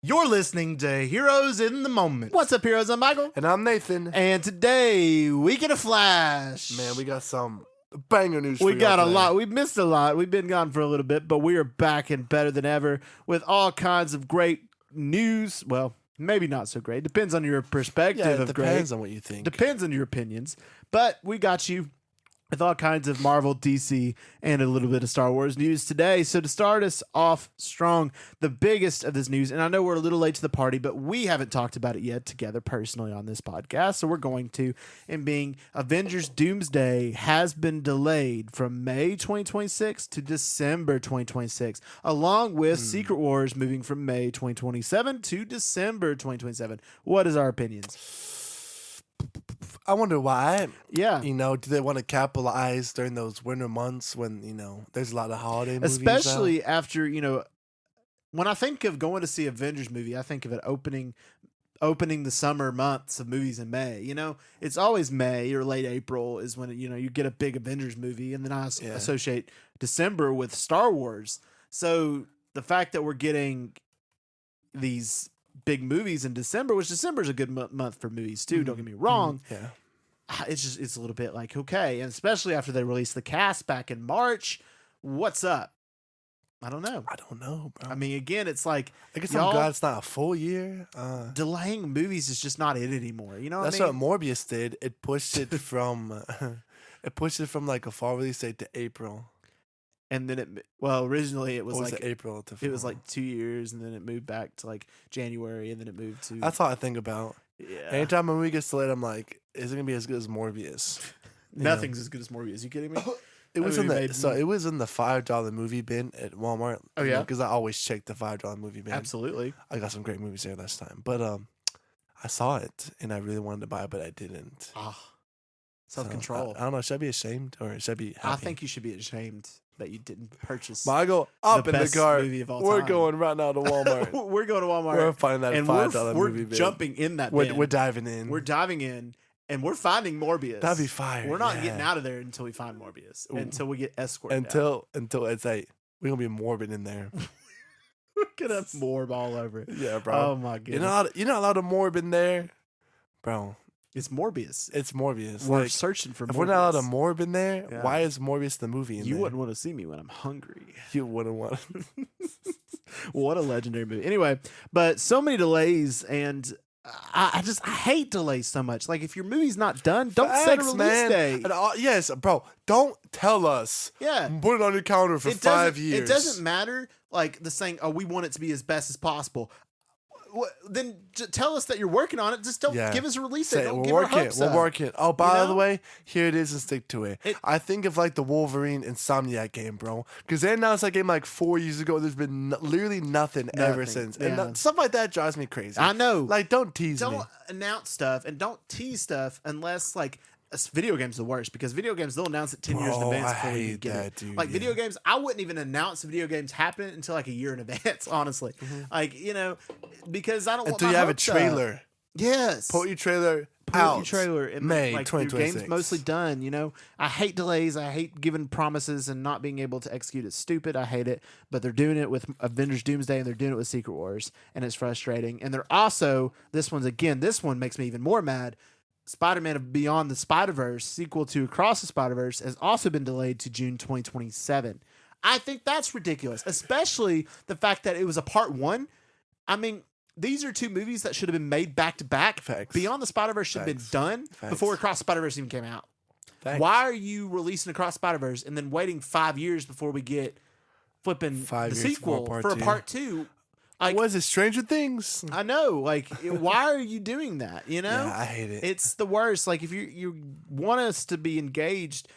You're listening to Heroes in the Moment. What's up, heroes? I'm Michael. And I'm Nathan. And today, Week of Flash. Man, we got some banger news We for got a today. lot. We've missed a lot. We've been gone for a little bit, but we are back and better than ever with all kinds of great news. Well, maybe not so great. Depends on your perspective Yeah, it of great. depends on what you think. Depends on your opinions. But we got you with all kinds of Marvel, DC, and a little bit of Star Wars news today. So to start us off strong, the biggest of this news, and I know we're a little late to the party, but we haven't talked about it yet together personally on this podcast, so we're going to, and being Avengers Doomsday has been delayed from May 2026 to December 2026, along with Secret Wars moving from May 2027 to December 2027. What is our opinions? I wonder why. Yeah. You know, do they want to capitalize during those winter months when, you know, there's a lot of holiday movies Especially out? after, when I think of going to see Avengers movie, I think of it opening the summer months of movies in May. It's always May or late April is when you get a big Avengers movie, and then I associate December with Star Wars. So the fact that we're getting these big movies in December, which December is a good month for movies too, don't get me wrong. Yeah. It's a little bit like, okay, and especially after they released the cast back in March, what's up? I don't know. I don't know, bro. I mean, again, it's like, I guess y'all- I'm glad it's not a full year. delaying movies is just not it anymore. You know what That's I mean? what Morbius did. It pushed it from like a fall release date to April. And then originally it was Or was like it April to fall? it was like 2 years, and then it moved back to like January, and then it moved to That's all I think about. yeah. Anytime a movie gets delayed, I'm like, is it gonna be as good as Morbius? You know? Nothing's as good as Morbius. You kidding me? It was I in mean, the maybe- so it was in the $5 movie bin at Walmart. Oh, yeah? Because I always check the $5 movie bin. Absolutely. I got some great movies there last time, but I saw it and I really wanted to buy it, but I didn't. So, Self-control. I don't know. Should I be ashamed or should I be happy? I think you should be ashamed that you didn't purchase. But I go up the in the best car. movie of all We're time. going right now to Walmart. We're going to Walmart. We're finding that and $5 we're movie bin. jumping in that We're, bin. we're diving in. We're diving in, and we're finding Morbius. That'd be fire. We're not yeah. getting out of there until we find Morbius. Ooh. Until we get escorted until it's like we're gonna be morbid in there. we're gonna have Morb all over it. Yeah, bro. Oh my goodness. You're not allowed to morb in there, bro. It's Morbius. It's Morbius. We're Like, searching for Morbius. if we're not allowed to morb in there, Yeah. why is Morbius the movie in You there? wouldn't want to see me when I'm hungry. You wouldn't want. What a legendary movie. Anyway, but so many delays, and I hate delays so much. Like, if your movie's not done, don't set a Facts, release man. date. And, yes, bro. Don't tell us. Yeah. Put it on your calendar for 5 years. It doesn't matter, like, the saying, oh, we want it to be as best as possible. Then tell us that you're working on it. Just don't give us a release date. Say, Don't we're give our working. hopes We're up. working. Oh, by You the know? way, here it is and stick to it. It- I think of like the Wolverine Insomniac game, bro. Because they announced that game like 4 years ago. There's been literally nothing ever Nothing. since. Yeah. And stuff like that drives me crazy. I know. Like, don't tease me. Don't announce stuff and don't tease stuff unless, like, video games are the worst, because video games, they'll announce it 10 years in Bro, advance I before we hate get that, it. dude, Like, video yeah. games, I wouldn't even announce video games happening until like a year in advance, honestly. Like, because I don't want Until my you have a hopes up. trailer. Yes. Put your trailer Put out. your trailer and May like, your 2026. game's mostly done. I hate delays. I hate giving promises and not being able to execute. It's stupid. I hate it. But they're doing it with Avengers Doomsday, and they're doing it with Secret Wars, and it's frustrating. And they're also, this one makes me even more mad. Spider-Man Beyond the Spider-Verse, sequel to Across the Spider-Verse, has also been delayed to June 2027. I think that's ridiculous, especially the fact that it was a part one. I mean, these are two movies that should have been made back to back. Facts. Beyond the Spider-Verse should have been Facts. done Facts. before Across the Spider-Verse even came out. Thanks. Why are you releasing Across the Spider-Verse and then waiting 5 years before we get flipping 5 the years sequel for for a part two. part two? Like, Was it Stranger Things? I know, like, why are you doing that? Yeah, I hate it. It's the worst. Like, if you want us to be engaged,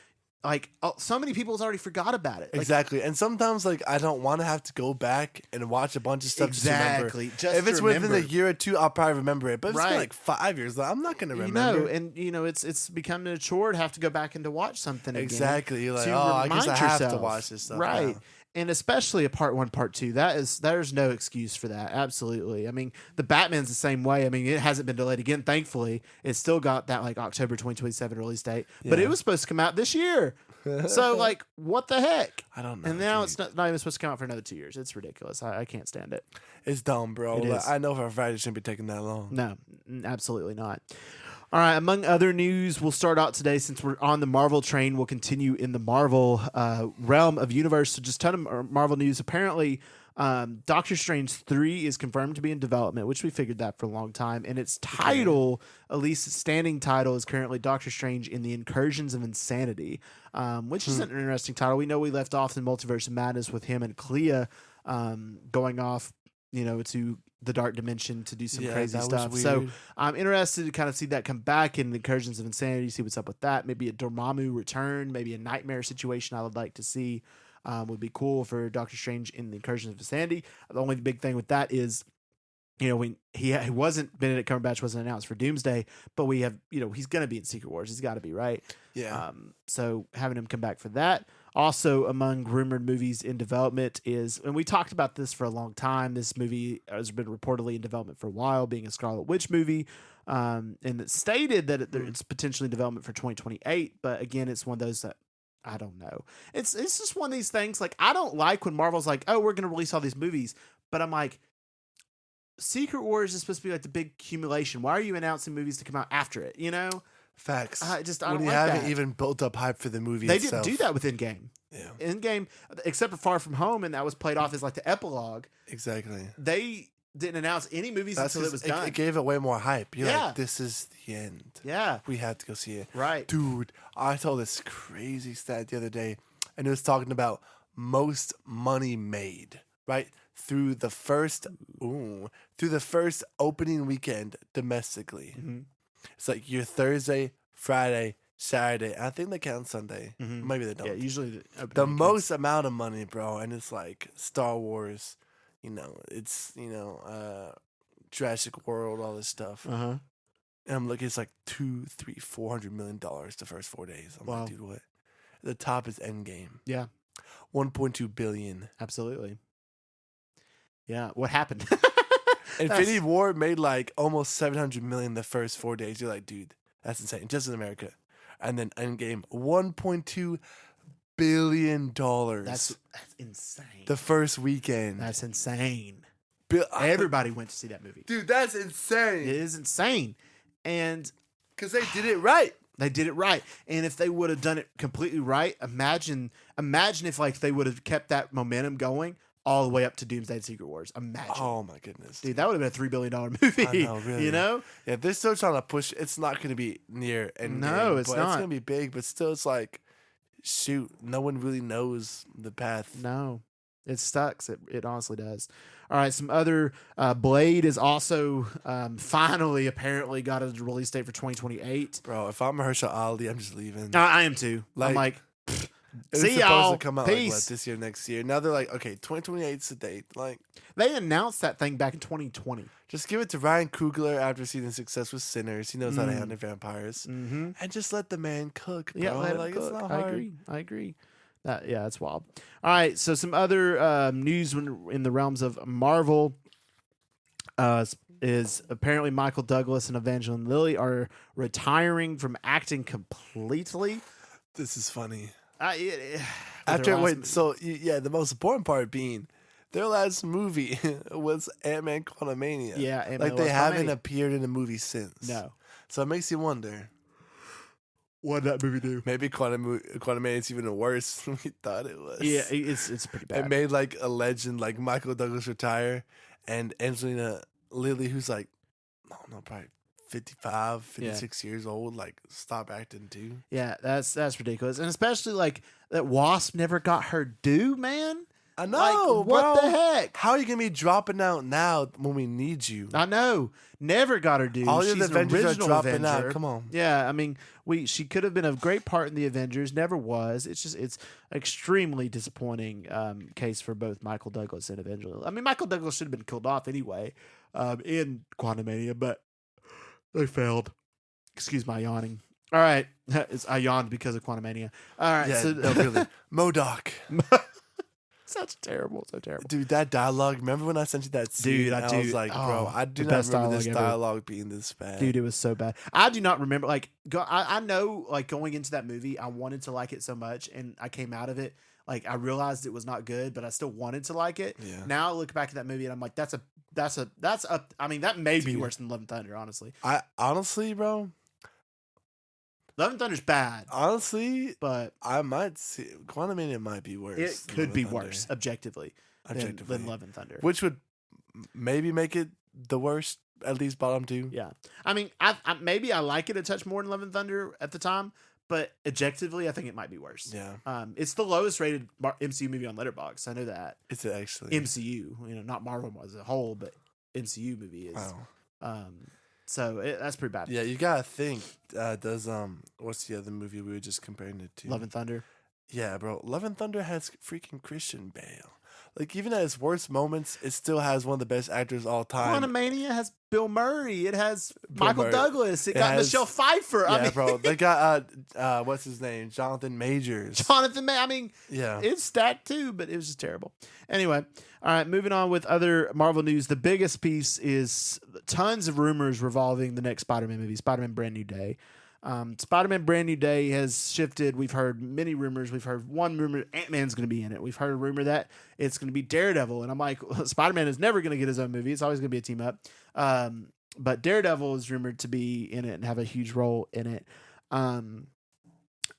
like, so many people's already forgot about it. Like, Exactly. And sometimes, like, I don't want to have to go back and watch a bunch of stuff Exactly, just to just remember. If to it's within remember. a year or two, I'll probably remember it. But if it's been Right. like 5 years, I'm not going to remember. and it's becoming a chore to have to go back and to watch something again. Exactly. You're like, to I guess remind I have to yourself. watch this stuff. Right. now. And especially a part one, part two. There's no excuse for that. Absolutely. I mean, the Batman's the same way. I mean, it hasn't been delayed again, thankfully. It's still got that like October 2027 release date. But Yeah. it was supposed to come out this year. So, like, what the heck? I don't know. And now dude. it's not even supposed to come out for another 2 years. It's ridiculous. I can't stand it. It's dumb, bro. It Like, is. I know for a fact it shouldn't be taking that long. No, absolutely not. All right, among other news, we'll start out today since we're on the Marvel train. We'll continue in the Marvel realm of universe. So just a ton of Marvel news. Apparently, Doctor Strange 3 is confirmed to be in development, which we figured that for a long time. And its title, at least its standing title, is currently Doctor Strange in the Incursions of Insanity, which is an interesting title. We know we left off in Multiverse of Madness with him and Clea going off, to the dark dimension to do some crazy that was stuff. weird. So I'm interested to kind of see that come back in the Incursions of Insanity, see what's up with that. Maybe a Dormammu return, maybe a nightmare situation I would like to see. Would be cool for Doctor Strange in the Incursions of Insanity. The only big thing with that is, when he wasn't, Benedict Cumberbatch wasn't announced for Doomsday, but we have, he's going to be in Secret Wars. He's got to be, right? Yeah. So having him come back for that. Also, among rumored movies in development is, and we talked about this for a long time, this movie has been reportedly in development for a while, being a Scarlet Witch movie. And it's stated that it's potentially in development for 2028. But again, it's one of those that I don't know. It's just one of these things. Like, I don't like when Marvel's like, oh, we're going to release all these movies. But I'm like, Secret Wars is supposed to be like the big accumulation. Why are you announcing movies to come out after it? Facts. I when don't you like haven't that. even built up hype for the movie They itself. didn't do that with Endgame. Yeah, Endgame, except for Far From Home, and that was played off as like the epilogue. exactly. They didn't announce any movies until it was done. It gave it way more hype. You're Yeah. like, this is the end. Yeah, We have to go see it. right. Dude, I saw this crazy stat the other day, and it was talking about most money made, right? Through the first opening weekend domestically. Mhm. It's like your Thursday, Friday, Saturday. I think they count Sunday. Mhm. Maybe they don't. Yeah, usually the The opening most amount of money, bro, and it's like Star Wars, it's Jurassic World, all this stuff. Uh-huh. And I'm looking, it's like $400 million the first 4 days. I'm Wow. like, dude, what? The top is Endgame. Yeah, 1.2 billion. absolutely. Yeah, what happened? Infinity War made like almost 700 million the first 4 days. You're like, dude, that's insane. Just in America. And then Endgame, $1.2 billion. That's insane. the first weekend. That's insane. Bill- Everybody went to see that movie. Dude, that's It insane. is insane. And Because they did it right. they did it right. And if they would have done it completely right, imagine if like they would have kept that momentum going all the way up to Doomsday and Secret Wars. Imagine. Oh my goodness. Dude, that would have been a $3 billion movie. I know, really. Yeah, they're still trying to push. It's not going to be near Endgame. No, it's but not. It's going to be big, but still, it's like, shoot, no one really knows the path. No, it sucks. It honestly does. All right, some other Blade is also finally apparently got a release date for 2028. Bro, if I'm Mahershala Ali, I'm just leaving. I am too. I'm Like, like, It was see supposed y'all. to come out Peace. like what, this year, next year. Now they're like, okay, 2028's the date. Like, They announced that thing back in 2020. just give it to Ryan Coogler after seeing the success with Sinners. He knows how to handle vampires, Mm-hmm. and just let the man cook. Bro. Yeah, let like it cook. it's not I hard. agree. That's wild. All right, so some other news in the realms of Marvel is apparently Michael Douglas and Evangeline Lilly are retiring from acting completely. This is funny. After The most important part being their last movie was Ant-Man Quantumania. Yeah, Ant-Man like they Lost haven't Quantumania. appeared in a movie since. No. So it makes you wonder. What did that movie do? Maybe Quantumania is even worse than we thought it was. Yeah, it's pretty bad. It made like a legend, like Michael Douglas retire, and Angelina Lilly, who's like, I don't know, probably 55, 56 years old, like stop acting too. Yeah, that's ridiculous, and especially like that Wasp never got her due, man. I know. Like, what bro. the heck? How are you gonna be dropping out now when we need you? I know, never got her due. All She's of the an Avengers are original dropping Avenger. out. Come on. Yeah, I mean, she could have been a great part in the Avengers. Never was. It's extremely disappointing case for both Michael Douglas and Evangeline. I mean, Michael Douglas should have been killed off anyway in Quantumania, but they failed. Excuse my yawning. All right, I yawned because of Quantumania. All right, Yeah, so no, really. MODOK. Such terrible, so terrible. Dude, that dialogue. Remember when I sent you that scene? Dude, I was do. like, bro, Oh, I do the not best remember this dialogue ever. dialogue being this bad. Dude, it was so bad. I do not remember. Like, I know, like, going into that movie, I wanted to like it so much, and I came out of it. Like, I realized it was not good, but I still wanted to like it. Yeah. Now I look back at that movie, and I'm like, that's up. I mean, that may be worse than Love and Thunder, honestly. I honestly, bro, Love and Thunder's bad, honestly, but I might see Quantumania might be worse. it than could Love be and Thunder. worse objectively, than Love and Thunder. Which would maybe make it the worst, at least bottom two. Yeah, I mean, I maybe I like it a touch more than Love and Thunder at the time, but objectively, I think it might be worse. Yeah. It's the lowest rated MCU movie on Letterboxd. I know that. Is it actually? MCU, not Marvel as a whole, but MCU movie is. Wow. So that's pretty bad. Yeah, you gotta think. Does what's the other movie we were just comparing it to? Love and Thunder. Yeah, bro. Love and Thunder has freaking Christian Bale. Like, even at its worst moments, it still has one of the best actors of all time. Quantumania has Bill Murray. It has Bill Michael Murray. Douglas. It It got has- Michelle Pfeiffer. Yeah, I mean, bro. They got what's his name? Jonathan Majors. Jonathan May. I mean, Yeah. it's stacked too, but it was just terrible. Anyway, all right, moving on with other Marvel news. The biggest piece is tons of rumors revolving the next Spider-Man movie, Spider-Man Brand New Day. Spider-Man Brand New Day has shifted. We've heard many rumors. We've heard one rumor Ant-Man's going to be in it. We've heard a rumor that it's going to be Daredevil. And I'm like, Spider-Man is never going to get his own movie. It's always going to be a team up. But Daredevil is rumored to be in it and have a huge role in it.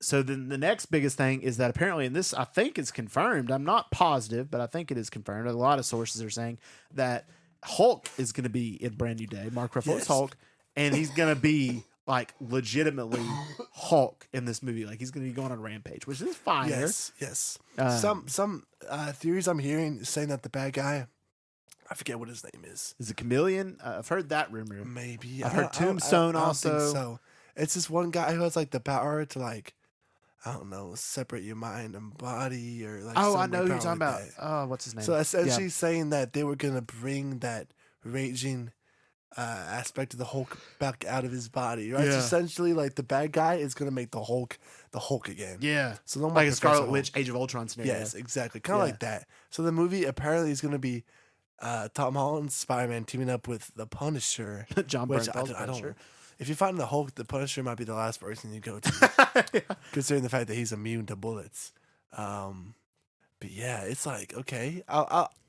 So then the next biggest thing is that apparently, and this I think is confirmed, I'm not positive, but I think it is confirmed. A lot of sources are saying that Hulk is going to be in Brand New Day, Mark Ruffalo's Yes. Hulk, and he's going to be like legitimately Hulk in this movie. Like he's going to be going on a rampage, which is fire. Yes. Um, Some theories I'm hearing saying that the bad guy, I forget what his name is. Is it Chameleon? I've heard that rumor. Maybe I've I heard don't- I don't- Tombstone I don't also. think so it's this one guy who has like the power to like, I don't know, separate your mind and body or like. Oh, I some know who you're power talking like about. that. Oh, what's his name? So essentially saying that they were gonna bring that raging aspect of the Hulk back out of his body, right? Yeah. So essentially, like the bad guy is gonna make the Hulk again. Yeah. So no more Like a Professor Scarlet Hulk. Witch, Age of Ultron scenario. Yes, exactly. Kind of Yeah. like that. So the movie apparently is gonna be Tom Holland's Spider-Man teaming up with the Punisher. John Which Bernthal's I Punisher. don't. If you find the Hulk, the Punisher might be the last person you go to, considering the fact that he's immune to bullets. But yeah, it's like okay,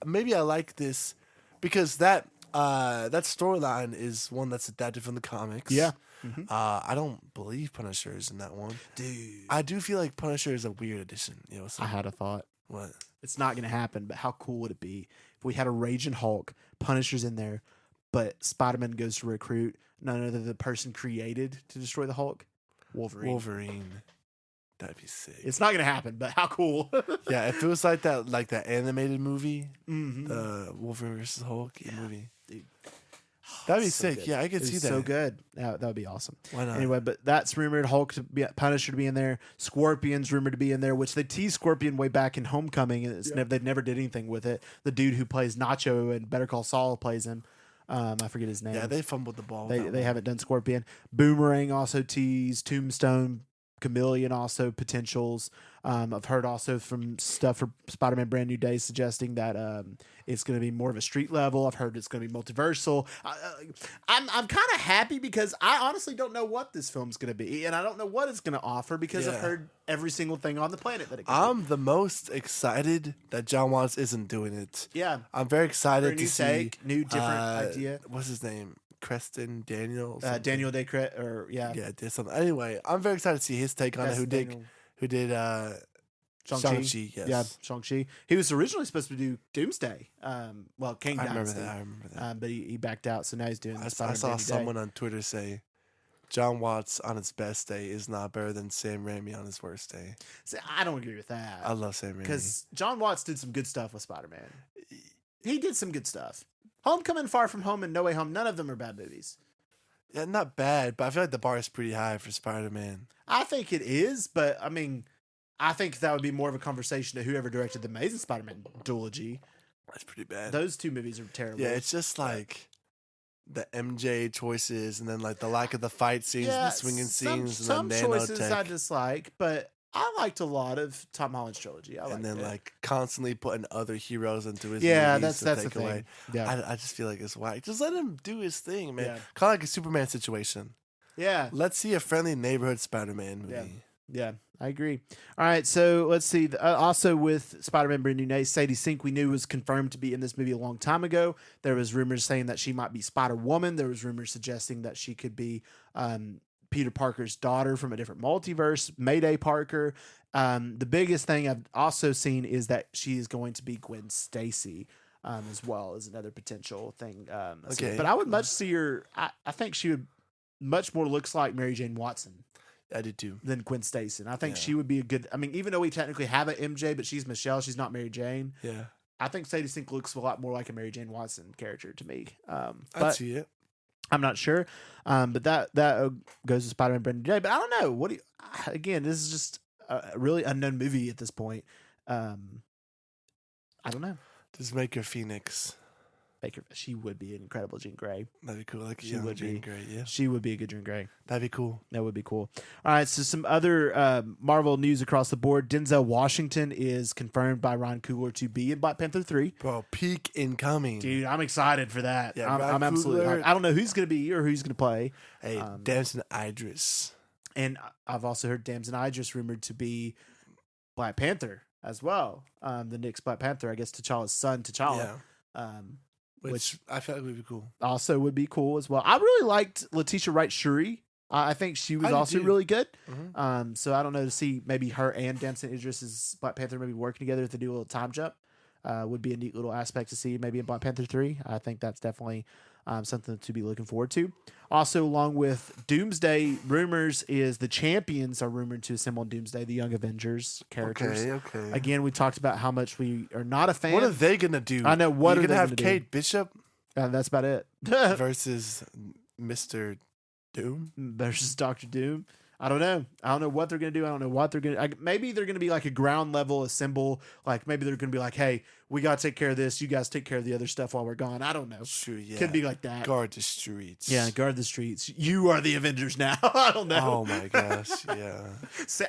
maybe I like this because that storyline is one that's adapted from the comics. Yeah. I don't believe Punisher is in that one. Dude. I do feel like Punisher is a weird addition. You know, I had a thought. what? It's not going to happen, but how cool would it be if we had a raging Hulk, Punisher's in there, but Spider-Man goes to recruit none other than the person created to destroy the Hulk? Wolverine. That'd be sick. It's not going to happen, but how cool. Yeah, if it was like that animated movie, Mhm. the Wolverine versus Hulk movie. Dude. That'd be So sick. good. Yeah, I could It's see that. so good. That would be awesome. Why not? Anyway, but that's rumored. Hulk to be Punisher to be in there. Scorpion's rumored to be in there, which they teased Scorpion way back in Homecoming, and they never did anything with it. The dude who plays Nacho and Better Call Saul plays him. I forget his name. Yeah, they fumbled the ball. with that They one. haven't done Scorpion. Boomerang also teased. Tombstone, Chameleon also potentials. I've heard also from stuff for Spider-Man Brand New Day suggesting that it's going to be more of a street level. I've heard it's going to be multiversal. I'm kind of happy because I honestly don't know what this film's going to be, and I don't know what it's going to offer because I've Yeah. heard every single thing on the planet that it can I'm the most excited that John Watts isn't doing it. be. Yeah, I'm very for excited a to new see. take, new different idea. What's his name? Creston Daniel. Daniel Day-Cret, or yeah, Yeah, did something. Anyway, I'm very excited to see his take on it. that's Who did? Daniel- Who did? Shang-Chi, yes. Yeah, Shang-Chi. He was originally supposed to do Doomsday. King I remember Dynasty. that. I remember that. But he backed out, so now he's doing I Spider-Man saw Brand New Day. someone on Twitter say, "John Watts on his best day is not better than Sam Raimi on his worst day." See, I don't agree with that. I love Sam Raimi. Because John Watts did some good stuff with Spider-Man. He did some good stuff. Homecoming, Far From Home, and No Way Home, none of them are bad movies. Yeah, not bad, but I feel like the bar is pretty high for Spider-Man. I think it is, but I think that would be more of a conversation to whoever directed the Amazing Spider-Man duology. That's pretty bad. Those two movies are terrible. Yeah, it's just like the MJ choices and then like the lack of the fight scenes, and the swinging scenes, Some and the choices I nanotech. dislike, but I liked a lot of Tom Holland's trilogy. I liked And then it. like constantly putting other heroes into his Yeah, movies that's to the take away. thing. Yeah. I just feel like it's whack. Just let him do his thing, man. Yeah. Kind of like a Superman situation. Yeah. Let's see a friendly neighborhood Spider-Man movie. Yeah. Yeah, I agree. All right, so let's see. Also, with Spider-Man: Brand New Day, Sadie Sink we knew was confirmed to be in this movie a long time ago. There was rumors saying that she might be Spider-Woman. There was rumors suggesting that she could be Peter Parker's daughter from a different multiverse, Mayday Parker. The biggest thing I've also seen is that she is going to be Gwen Stacy as well as another potential thing. Okay. But I would much see her. I think she would much more looks like Mary Jane Watson I did too. than Gwen Stacy. And I think Yeah. she would be a good. I mean, even though we technically have an MJ, but she's Michelle. She's not Mary Jane. Yeah. I think Sadie Sink looks a lot more like a Mary Jane Watson character to me. I'd But see it. I'm not sure. But that goes to Spider-Man: Brand New Day. But I don't know. What do you? Again, this is just a really unknown movie at this point. I don't know. Just make her Phoenix. Baker, she would be an incredible Jean Grey. That'd be cool. Like She young would Jean be. Grey, yeah. She would be a good Jean Grey. That'd be cool. That would be cool. All right, so some other Marvel news across the board. Denzel Washington is confirmed by Ryan Coogler to be in Black Panther 3. Bro, peak incoming. Dude, I'm excited for that. Yeah, I'm Ryan absolutely. Coogler- I don't know who's going to be or who he's going to play. Hey, Damson Idris. And I've also heard Damson Idris rumored to be Black Panther as well. The Knicks Black Panther, I guess T'Challa's son, T'Challa. Yeah. Um, Which I felt like would be cool. also would be cool as well. I really liked Letitia Wright Shuri. I think she was I did also too. really good. Mhm. So I don't know, to see maybe her and Damson Idris's Black Panther maybe working together to do a little time jump would be a neat little aspect to see maybe in Black Panther 3. I think that's definitely something to be looking forward to. Also, along with Doomsday rumors, is the Champions are rumored to assemble in Doomsday, the Young Avengers characters. Okay. Again, we talked about how much we are not a fan. What are they gonna do? I know, what You're are gonna they have gonna do? Kate Bishop That's about it. versus Mr. Doom. Versus Doctor Doom. I don't know. I don't know what they're gonna do. I don't know what they're gonna. Maybe they're gonna be like a ground level assemble. Like maybe they're gonna be like, "Hey, we gotta take care of this. You guys take care of the other stuff while we're gone." I don't know. Sure, yeah. Could be like that. Guard the streets. Yeah, guard the streets. You are the Avengers now. I don't know. Oh my gosh, yeah.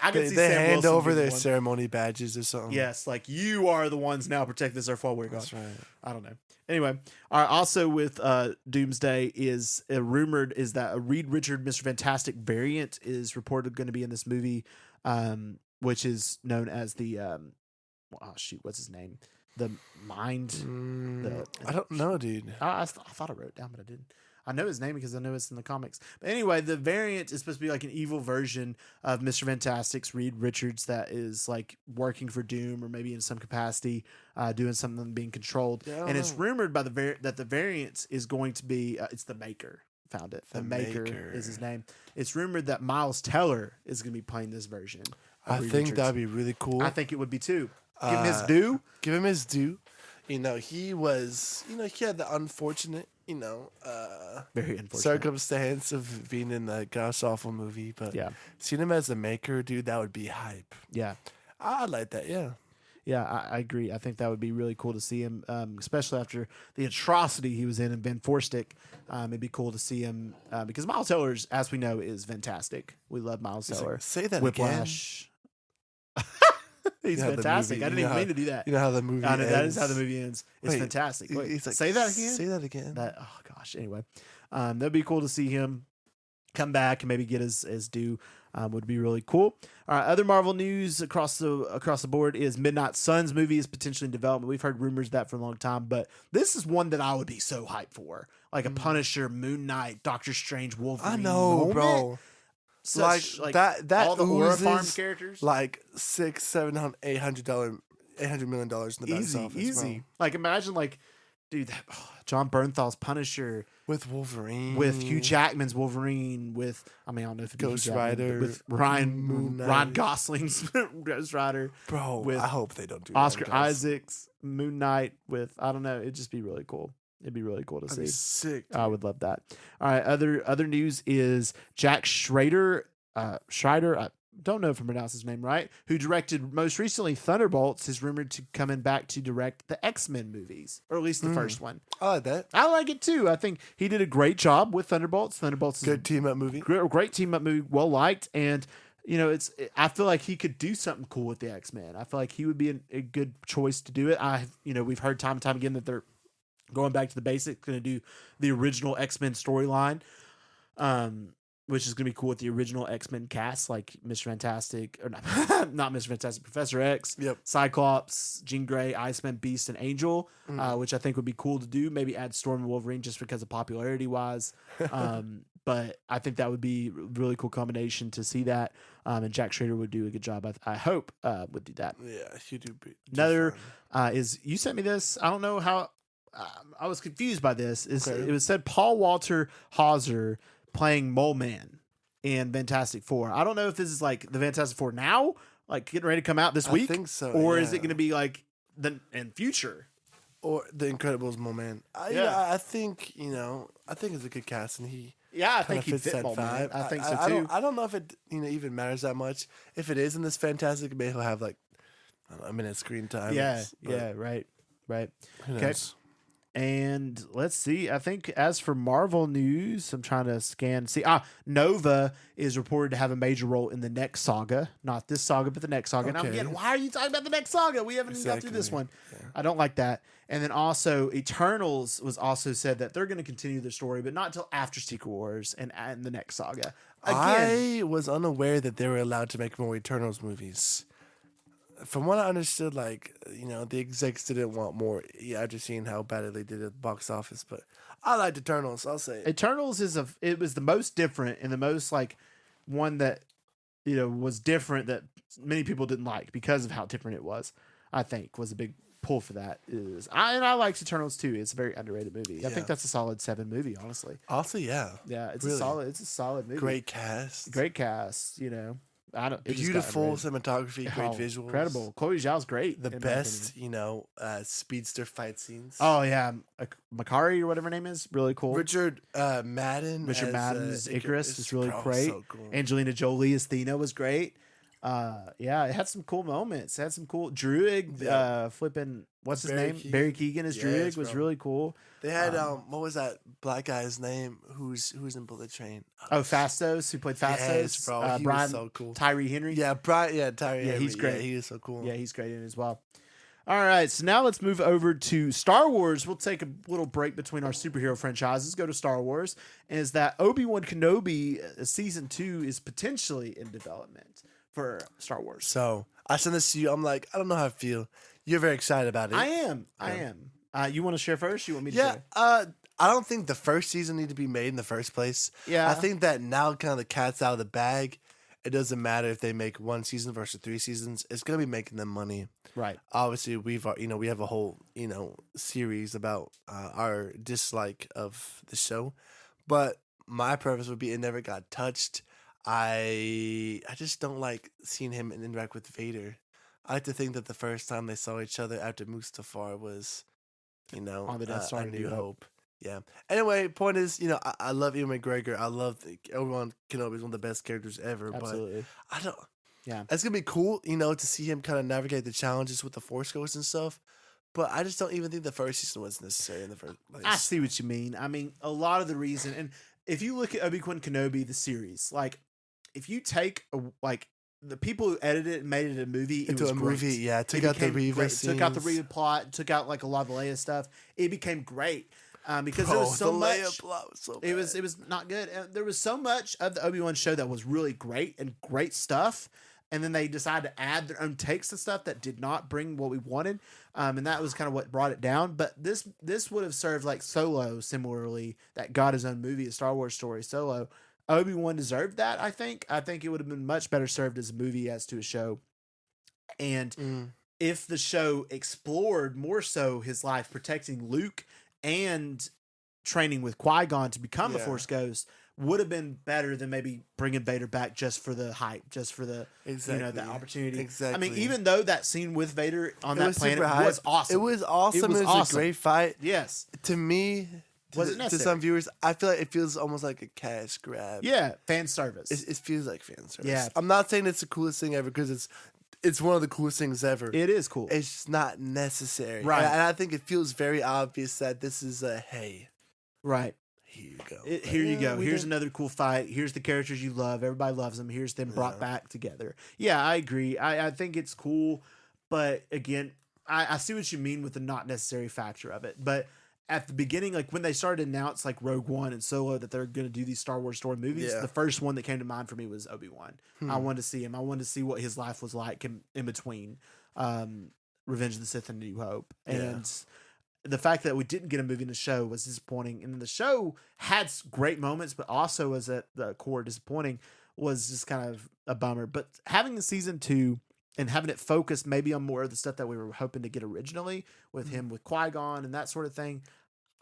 I can They, see they Sam hand Wilson over being their the one. ceremony badges or something. Yes, like you are the ones now protect this earth while we're gone. That's right. I don't know. Anyway, all right, also with Doomsday is rumored is that a Reed Richard Mr. Fantastic variant is reported going to be in this movie, which is known as the what's his name? The Mind. I don't know, dude. I thought I wrote it down, but I didn't. I know his name because I know it's in the comics. But anyway, the variant is supposed to be like an evil version of Mr. Fantastic's Reed Richards that is like working for Doom or maybe in some capacity doing something being controlled. Yeah, I don't and it's know. rumored by that the variant is going to be it's the Maker. Found it. The Maker is his name. It's rumored that Miles Teller is going to be playing this version. of I Reed think Richards. that'd be really cool. I think it would be too. Give him his due. Give him his due. You know, he had the unfortunate, Very unfortunate. circumstance of being in the Gosh Awful movie, but Yeah. seeing him as a Maker, dude, that would be hype. Yeah. I like that, yeah. Yeah, I agree. I think that would be really cool to see him, especially after the atrocity he was in Ben Forstick. It'd be cool to see him because Miles Teller, as we know, is fantastic. We love Miles It's like, Teller. say that Whiplash. He's Yeah, the fantastic. movie, I didn't you even know mean to do that. again. You know how the movie I know, ends? that is how the movie ends. It's Wait, fantastic. Wait, He's like, say that again. Say that again. Oh gosh. Anyway, that'd be cool to see him come back and maybe get his due. Would be really cool. All right, other Marvel news across the board is Midnight Suns movie is potentially in development. We've heard rumors of that for a long time, but this is one that I would be so hyped for, like a Punisher, Moon Knight, Doctor Strange, Wolverine. I know, moment. bro. Such, Like, that all the horror farm oozes, characters. Like $600, $700, $800 million in the box Easy, office, easy. bro. Like imagine dude, John Bernthal's Punisher. With Wolverine, With Hugh Jackman's Wolverine, I don't know if it'd be Ghost Hugh Jackman, Rider, with Ryan Moon Knight. Ryan Gosling's Ghost Rider, bro. with I hope they don't do Oscar that, guys. Isaac's Moon Knight, with I don't know, it'd just be really cool. It'd be really cool to That'd be see. sick. I would love that. All right, other news is Jack Schrader. Schreider, I don't know if I pronounced his name right, who directed most recently Thunderbolts, is rumored to coming back to direct the X-Men movies, or at least the first one. I like that. I like it too. I think he did a great job with Thunderbolts. Thunderbolts is Good team up movie. great team up movie, well liked, and I feel like he could do something cool with the X-Men. I feel like he would be a good choice to do it. We've heard time and time again that they're going back to the basics, going to do the original X-Men storyline, which is going to be cool with the original X-Men cast, like Mr. Fantastic, or not, not Mr. Fantastic, Professor X, Yep. Cyclops, Jean Grey, Iceman, Beast, and Angel, which I think would be cool to do. Maybe add Storm and Wolverine just because of popularity-wise. But I think that would be a really cool combination to see that. And Jack Schrader would do a good job. I hope would do that. Yeah, you do. Another is, you sent me this. I don't know how. I was confused by this. It was said Paul Walter Hauser playing Mole Man in Fantastic Four. I don't know if this is like the Fantastic Four now, like getting ready to come out this week. I think so. Or is it going to be like in future? Or The Incredibles Mole Man. I think it's a good cast, and he. Yeah, I kinda think he fits fit that Mole Man. vibe. I think so I too. I don't know if it even matters that much. If it is in this Fantastic, maybe he'll have like a minute screen time. Right. Who Okay. knows? And let's see. I think as for Marvel news, I'm trying to scan. See, Nova is reported to have a major role in the next saga. Not this saga, but the next saga. And I'm Okay. getting, why are you talking about the next saga? We haven't even got through this one. Yeah. I don't like that. And then also, Eternals was also said that they're going to continue their story, but not until after Secret Wars and the next saga. Again, I was unaware that they were allowed to make more Eternals movies. From what I understood, the execs didn't want more after seeing how badly they did at the box office. But I liked Eternals, I'll say. Eternals it was the most different and the most one that was different that many people didn't like because of how different it was. I think was a big pull for that. I liked Eternals too. It's a very underrated movie. I think Yeah. that's a solid 7 movie, honestly. Also, yeah. Yeah, it's Really. a solid movie. Great cast. Great cast. I don't. It just got Beautiful underrated. cinematography, great visuals. Incredible. Chloe Zhao's great. The in my best, opinion. speedster fight scenes. Oh yeah, Makari or whatever her name is, really cool. Richard Madden. Richard as, Madden's Icarus is really bro, great. So cool. Angelina Jolie as Thena was great. It had some cool moments. It had some cool Druig, flipping what's his Barry name? Keoghan. Barry Keoghan as Druig Yes, was bro. really cool. They had what was that black guy's name? Who's in Bullet Train? Oh, Fastos, who played Fastos. Yes, bro. He was Brian so cool. Tyree Henry. Yeah, Brian. Yeah, Tyree. Yeah, Henry. he's great. Yeah, he is so cool. Yeah, he's great in it as well. All right, so now let's move over to Star Wars. We'll take a little break between our superhero franchises, go to Star Wars. Is that Obi-Wan Kenobi season 2 is potentially in development for Star Wars? So I sent this to you. I'm like, I don't know how I feel. You're very excited about it. I am. You want to share first? You want me to Yeah. share? I don't think the first season need to be made in the first place. Yeah. I think that now kind of the cat's out of the bag. It doesn't matter if they make 1 season versus 3 seasons. It's gonna be making them money. Right. Obviously, we have a whole series about our dislike of the show, but my preference would be it never got touched. I just don't like seeing him interact with Vader. I like to think that the first time they saw each other after Mustafar was, On the Death Star, A New New Hope. Hope. Yeah. Anyway, point is, I love Ewan McGregor. I love Obi-Wan Kenobi is one of the best characters ever. Absolutely. But I don't. Yeah. It's gonna be cool, to see him kind of navigate the challenges with the Force Ghosts and stuff. But I just don't even think the first season was necessary in the first place. I see what you mean. I mean, a lot of the reason, and if you look at Obi-Wan Kenobi, the series, if you take the people who edited it and made it a movie, it Into was a great. movie, yeah. Took It out the became Reva great. scenes. Took out the Reva plot. Took out a lot of the Leia stuff. It became great because there Bro, was so the much. Leia plot was so It was not good. There was so much of the Obi-Wan show that was really great and great stuff. And then they decided to add their own takes to stuff that did not bring what we wanted. And that was kind of what brought it down. But this would have served like Solo similarly, that got his own movie, a Star Wars story, Solo. Obi-Wan deserved that, I think. I think it would have been much better served as a movie as to a show. And if the show explored more so his life protecting Luke and training with Qui-Gon to become a Yeah. Force Ghost, would have been better than maybe bringing Vader back just for the hype, just for the the opportunity. Exactly. I mean, even though that scene with Vader on It that was planet super hype. was awesome. It was awesome. was It was awesome. a great fight. Yes. To me, Was it to necessary? some viewers, I feel like it feels almost like a cash grab. Yeah. Fan service. It feels like fan service. Yeah. I'm not saying it's the coolest thing ever because it's one of the coolest things ever. It is cool. It's just not necessary. Right. And I think it feels very obvious that this is a hey. Right. here you go. Here you go. we Here's didn't- another cool fight. Here's the characters you love. Everybody loves them. Here's them brought Yeah. back together. Yeah, I agree. I think it's cool, but again, I see what you mean with the not necessary factor of it. But at the beginning, like when they started to announce like Rogue One and Solo that they're going to do these Star Wars story movies, Yeah. the first one that came to mind for me was Obi-Wan. I wanted to see him. I wanted to see what his life was like in between Revenge of the Sith and New Hope. Yeah. And the fact that we didn't get a movie in the show was disappointing. And then the show had great moments, but also was at the core disappointing, was just kind of a bummer. But having the season 2 and having it focused maybe on more of the stuff that we were hoping to get originally with him with Qui-Gon and that sort of thing,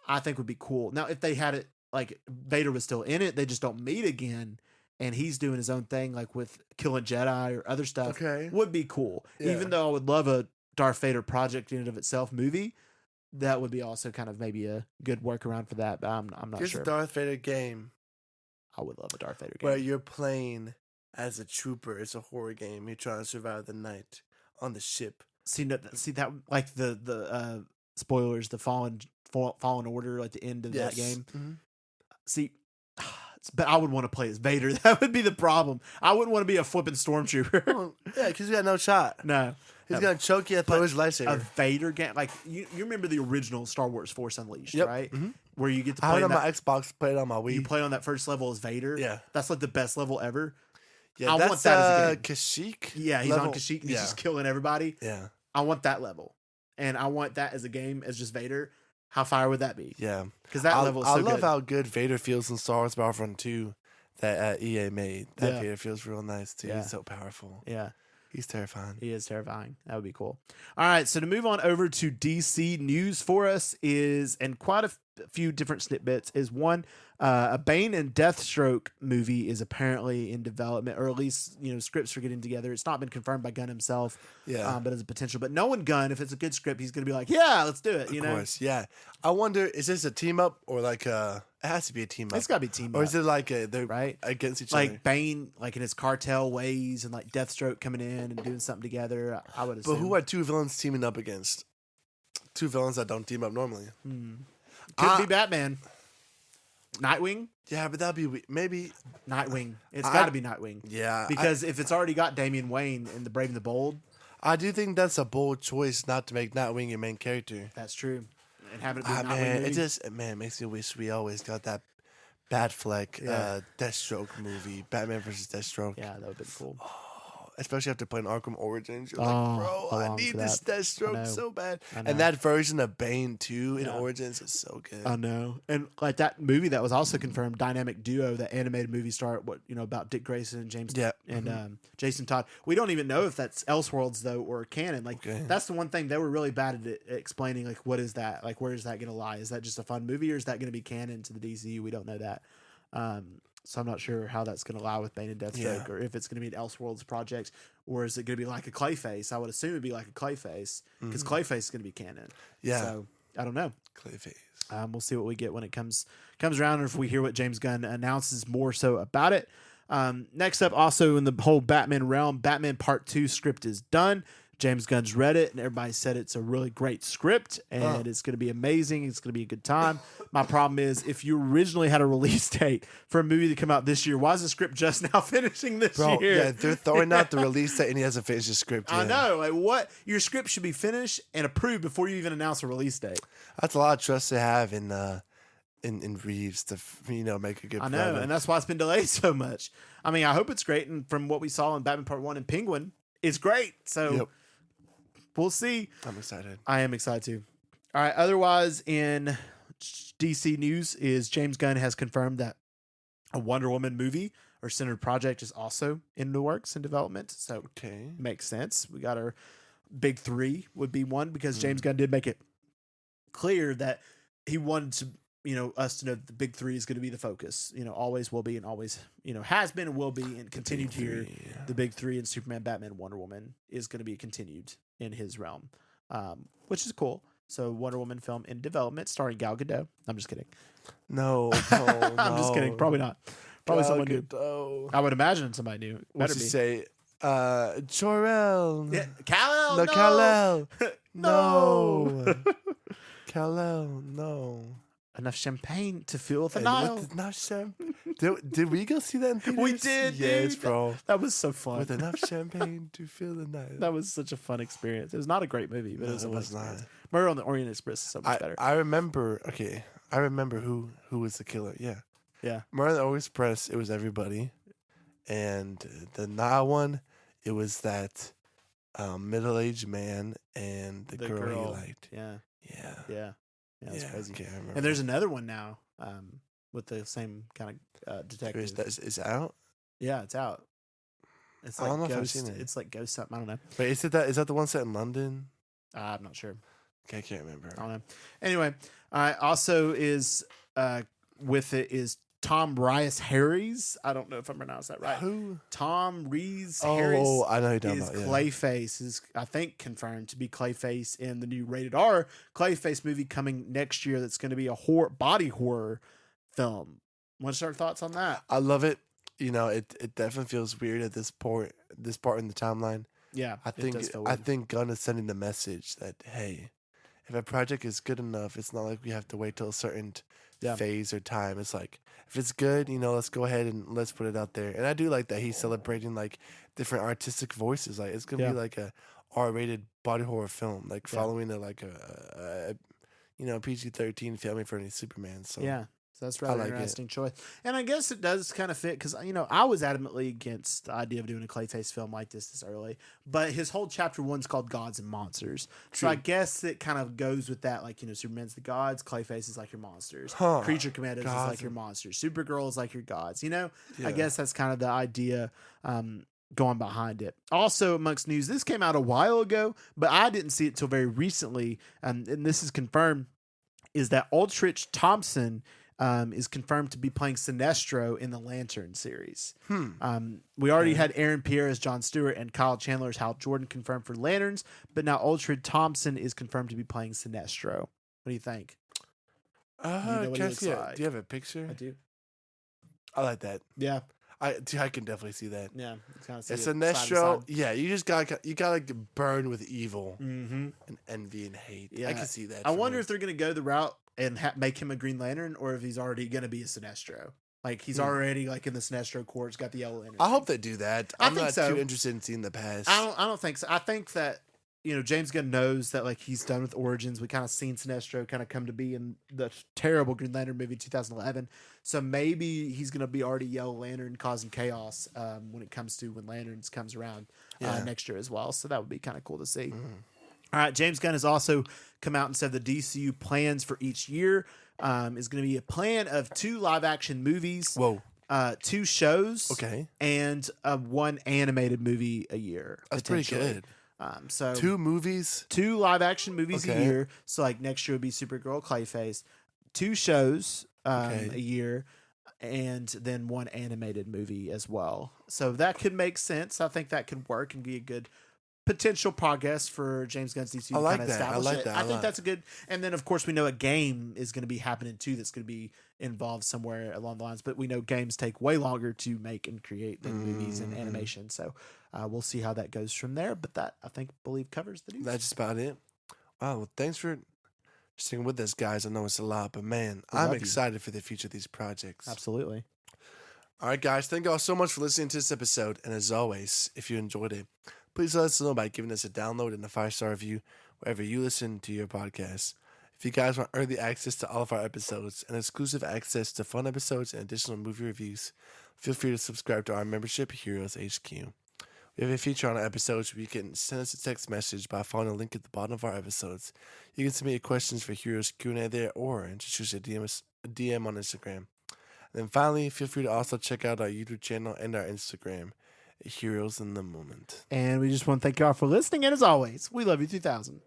I think would be cool. Now, if they had it like Vader was still in it, they just don't meet again, and he's doing his own thing, like with killing Jedi or other stuff, Okay. would be cool. Yeah. Even though I would love a Darth Vader project in and of itself movie, that would be also kind of maybe a good workaround for that. But I'm not Here's sure. a Darth Vader game I would love a Darth Vader game. where you're playing as a trooper. It's a horror game. You're trying to survive the night on the ship. See that like the spoilers, the Fallen Order, like the end of that game. Mhm. See, but I would want to play as Vader. That would be the problem. I wouldn't want to be a flipping stormtrooper. Well, yeah, because you got no shot. No, He's gonna choke you at the his a lightsaber. Vader game. Like you remember the original Star Wars Force Unleashed, Yep. right? Mhm. Where you get to I play had it on that, my Xbox, played it on my Wii. you play on that first level as Vader. Yeah. That's like the best level ever. Yeah, I that's want that as a game. Kashyyyk. Yeah, he's level. on Kashyyyk. And Yeah. He's just killing everybody. Yeah, I want that level, and I want that as a game as just Vader. How fire would that be? yeah. Because that level is so I love good. how good Vader feels in Star Wars Battlefront 2 that EA made. That Yeah. Vader feels real nice too. Yeah. He's so powerful. Yeah. He's terrifying. He is terrifying. That would be cool. All right, so to move on over to DC news for us is, and quite a few different snippets, is one, a Bane and Deathstroke movie is apparently in development, or at least, scripts are getting together. It's not been confirmed by Gunn himself, Yeah. but as a potential. But knowing Gunn, if it's a good script, he's going to be like, yeah, let's do it, Of course, yeah. I wonder, is this a team up or like a? It has to be a team up. It's got to be team or up, is it like they're right? against each Like other? Bane, like in his cartel ways, and like Deathstroke coming in and doing something together. I would assume. But who are two villains teaming up against? Two villains that don't team up normally. Could be Batman, Nightwing. Yeah, but that'd be maybe. Nightwing. It's I- got to be Nightwing. Yeah, Because if it's already got Damian Wayne in The Brave and the Bold, I do think that's a bold choice not to make Nightwing your main character. that's true. And having it be a Nightwing Man, movie, it just makes me wish we always got that Batfleck Yeah. Deathstroke movie, Batman versus Deathstroke. yeah, that would have been cool. Especially after playing Arkham Origins, you're Oh, like, bro, I I long need for this that. I Deathstroke know. so bad. I know. And that version of Bane too in Yeah. Origins is so good. I know. And like that movie that was also confirmed, Dynamic Duo, that animated movie star, about Dick Grayson and James Yeah. and Jason Todd. We don't even know if that's Elseworlds though or canon. Like Okay. that's the one thing they were really bad at explaining. Like what is that? Like where is that going to lie? Is that just a fun movie or is that going to be canon to the DCU? We don't know that. So I'm not sure how that's going to lie with Bane and Deathstroke, Yeah. or if it's going to be an Elseworlds project, or is it going to be like a Clayface? I would assume it'd be like a Clayface because Clayface is going to be canon. Yeah. So I don't know. Clayface. We'll see what we get when it comes around, or if we hear what James Gunn announces more so about it. Next up, also in the whole Batman realm, Batman Part 2 script is done. James Gunn's read it, and everybody said it's a really great script, and it's going to be amazing. It's going to be a good time. My problem is, if you originally had a release date for a movie to come out this year, why is the script just now finishing this Bro, year? yeah, they're throwing out the release date and he hasn't finished the script yet. I know. Like, what? Your script should be finished and approved before you even announce a release date. That's a lot of trust to have in Reeves to make a good I know, product. and that's why it's been delayed so much. I mean, I hope it's great, and from what we saw in Batman Part 1 and Penguin, it's great. So Yep. we'll see. I'm excited. I am excited too. All right, otherwise in DC news is James Gunn has confirmed that a Wonder Woman movie or centered project is also in the works and development. So Okay. makes sense. We got our big three would be one because James Gunn did make it clear that he wanted to, us to know that the big three is going to be the focus. Always will be and always, has been and will be and continued here. three, yeah. The big three in Superman, Batman, Wonder Woman is going to be continued in his realm, which is cool. So Wonder Woman film in development starring Gal Gadot. I'm just kidding. No, I'm just kidding. Probably not. Probably someone new. new. I would imagine somebody new. What's Better he be. say? Jor-El. Yeah, Kal-El. No, Kal-El. No. No. Kal-El. No. enough champagne to fill the And Nile. with enough champagne. Did we go see that in theaters? We did, Yes, dude. bro. That was so fun. With enough champagne to fill the night. That was such a fun experience. It was not a great movie, but No, it was a it fun was not. experience. Murder on the Orient Express is so much better. I remember. Okay, I remember who was the killer. Yeah, Yeah. Murder on the Orient Express. It was everybody, and the Nile one. It was that middle-aged man and the girl he liked. Yeah. Yeah, Yeah. Yeah, that's crazy. Okay, I remember. And there's another one now with the same kind of detective. Is it out? Yeah, it's out. It's I don't like know if I've Ghost. seen it. It's like Ghost something. I don't know. Wait, is that the one set in London? I'm not sure. Okay, I can't remember. I don't know. Anyway, also is with it is Tom Rhys Harris. I don't know if I'm pronouncing that right. Who? Tom Rhys Harris. Oh, I know who you're talking Is about. Yeah. Clayface is I think confirmed to be Clayface in the new rated R Clayface movie coming next year. That's going to be a body horror film. What's our thoughts on that? I love it. You know, it definitely feels weird at this part in the timeline. Yeah, I think Gunn is sending the message that, hey, if a project is good enough, it's not like we have to wait till a certain phase or time. It's like, if it's good, you know, let's go ahead and let's put it out there. And I do like that he's celebrating like different artistic voices. Like it's gonna be like a R-rated body horror film, like following a PG-13 family friendly Superman. So yeah. So that's rather like it. interesting choice. And I guess it does kind of fit because, you know, I was adamantly against the idea of doing a Clayface film like this early. But his whole chapter 1's called Gods and Monsters. So I guess it kind of goes with that. Like, you know, Superman's the gods, Clayface is like your monsters. Huh. Creature Commandos is Gods like your and- monsters. Supergirl is like your gods. You know, Yeah. I guess that's kind of the idea going behind it. Also, amongst news, this came out a while ago, but I didn't see it till very recently. And this is confirmed, is that Aldrich Thompson is confirmed to be playing Sinestro in the Lantern series. We already had Aaron Pierre as Jon Stewart and Kyle Chandler as Hal Jordan confirmed for Lanterns, but now Aldrich Thompson is confirmed to be playing Sinestro. What do you think? You know what he can I looks see it? like. Do you have a picture? I do. I like that. Yeah, I can definitely see that. yeah. It's It's Sinestro. Yeah, you just gotta burn with evil Mm-hmm. and envy and hate. Yeah. I can see that. I for wonder me. if they're going to go the route and make him a Green Lantern, or if he's already going to be a Sinestro. Like he's already like in the Sinestro Corps, got the yellow lantern. I hope they do that. I I'm think not so. too interested in seeing the past. I don't think so. I think that, you know, James Gunn knows that like he's done with Origins. We kind of seen Sinestro kind of come to be in the terrible Green Lantern movie 2011. So maybe he's going to be already Yellow Lantern causing chaos when it comes to when Lanterns comes around next year as well. So that would be kind of cool to see. All right, James Gunn has also come out and said the DCU plans for each year is going to be a plan of 2 live-action movies, Whoa. 2 shows, Okay. and 1 animated movie a year. That's pretty potentially. good. So 2 movies. 2 live-action movies a Okay. year. So like next year would be Supergirl, Clayface. 2 shows Okay. a year, and then 1 animated movie as well. So that could make sense. I think that could work and be a good potential progress for James Gunn's DC to I like kind of that. I establish like it. that I a think lot. that's a good. And then of course we know a game is going to be happening too. That's going to be involved somewhere along the lines. But we know games take way longer to make and create than movies and animation. So we'll see how that goes from there. But that I believe covers the news. That's just about it. Wow. Well, thanks for sticking with us, guys. I know it's a lot, but man, We I'm love you. excited for the future of these projects. Absolutely. All right, guys. Thank you all so much for listening to this episode. And as always, if you enjoyed it, please let us know by giving us a download and a 5-star review wherever you listen to your podcast. If you guys want early access to all of our episodes and exclusive access to fun episodes and additional movie reviews, feel free to subscribe to our membership, Heroes HQ. We have a feature on our episodes where you can send us a text message by following the link at the bottom of our episodes. You can submit your questions for Heroes Q&A there, or just choose a DM on Instagram. And then finally, feel free to also check out our YouTube channel and our Instagram, Heroes in the Moment. And we just want to thank you all for listening. And as always, we love you 2000.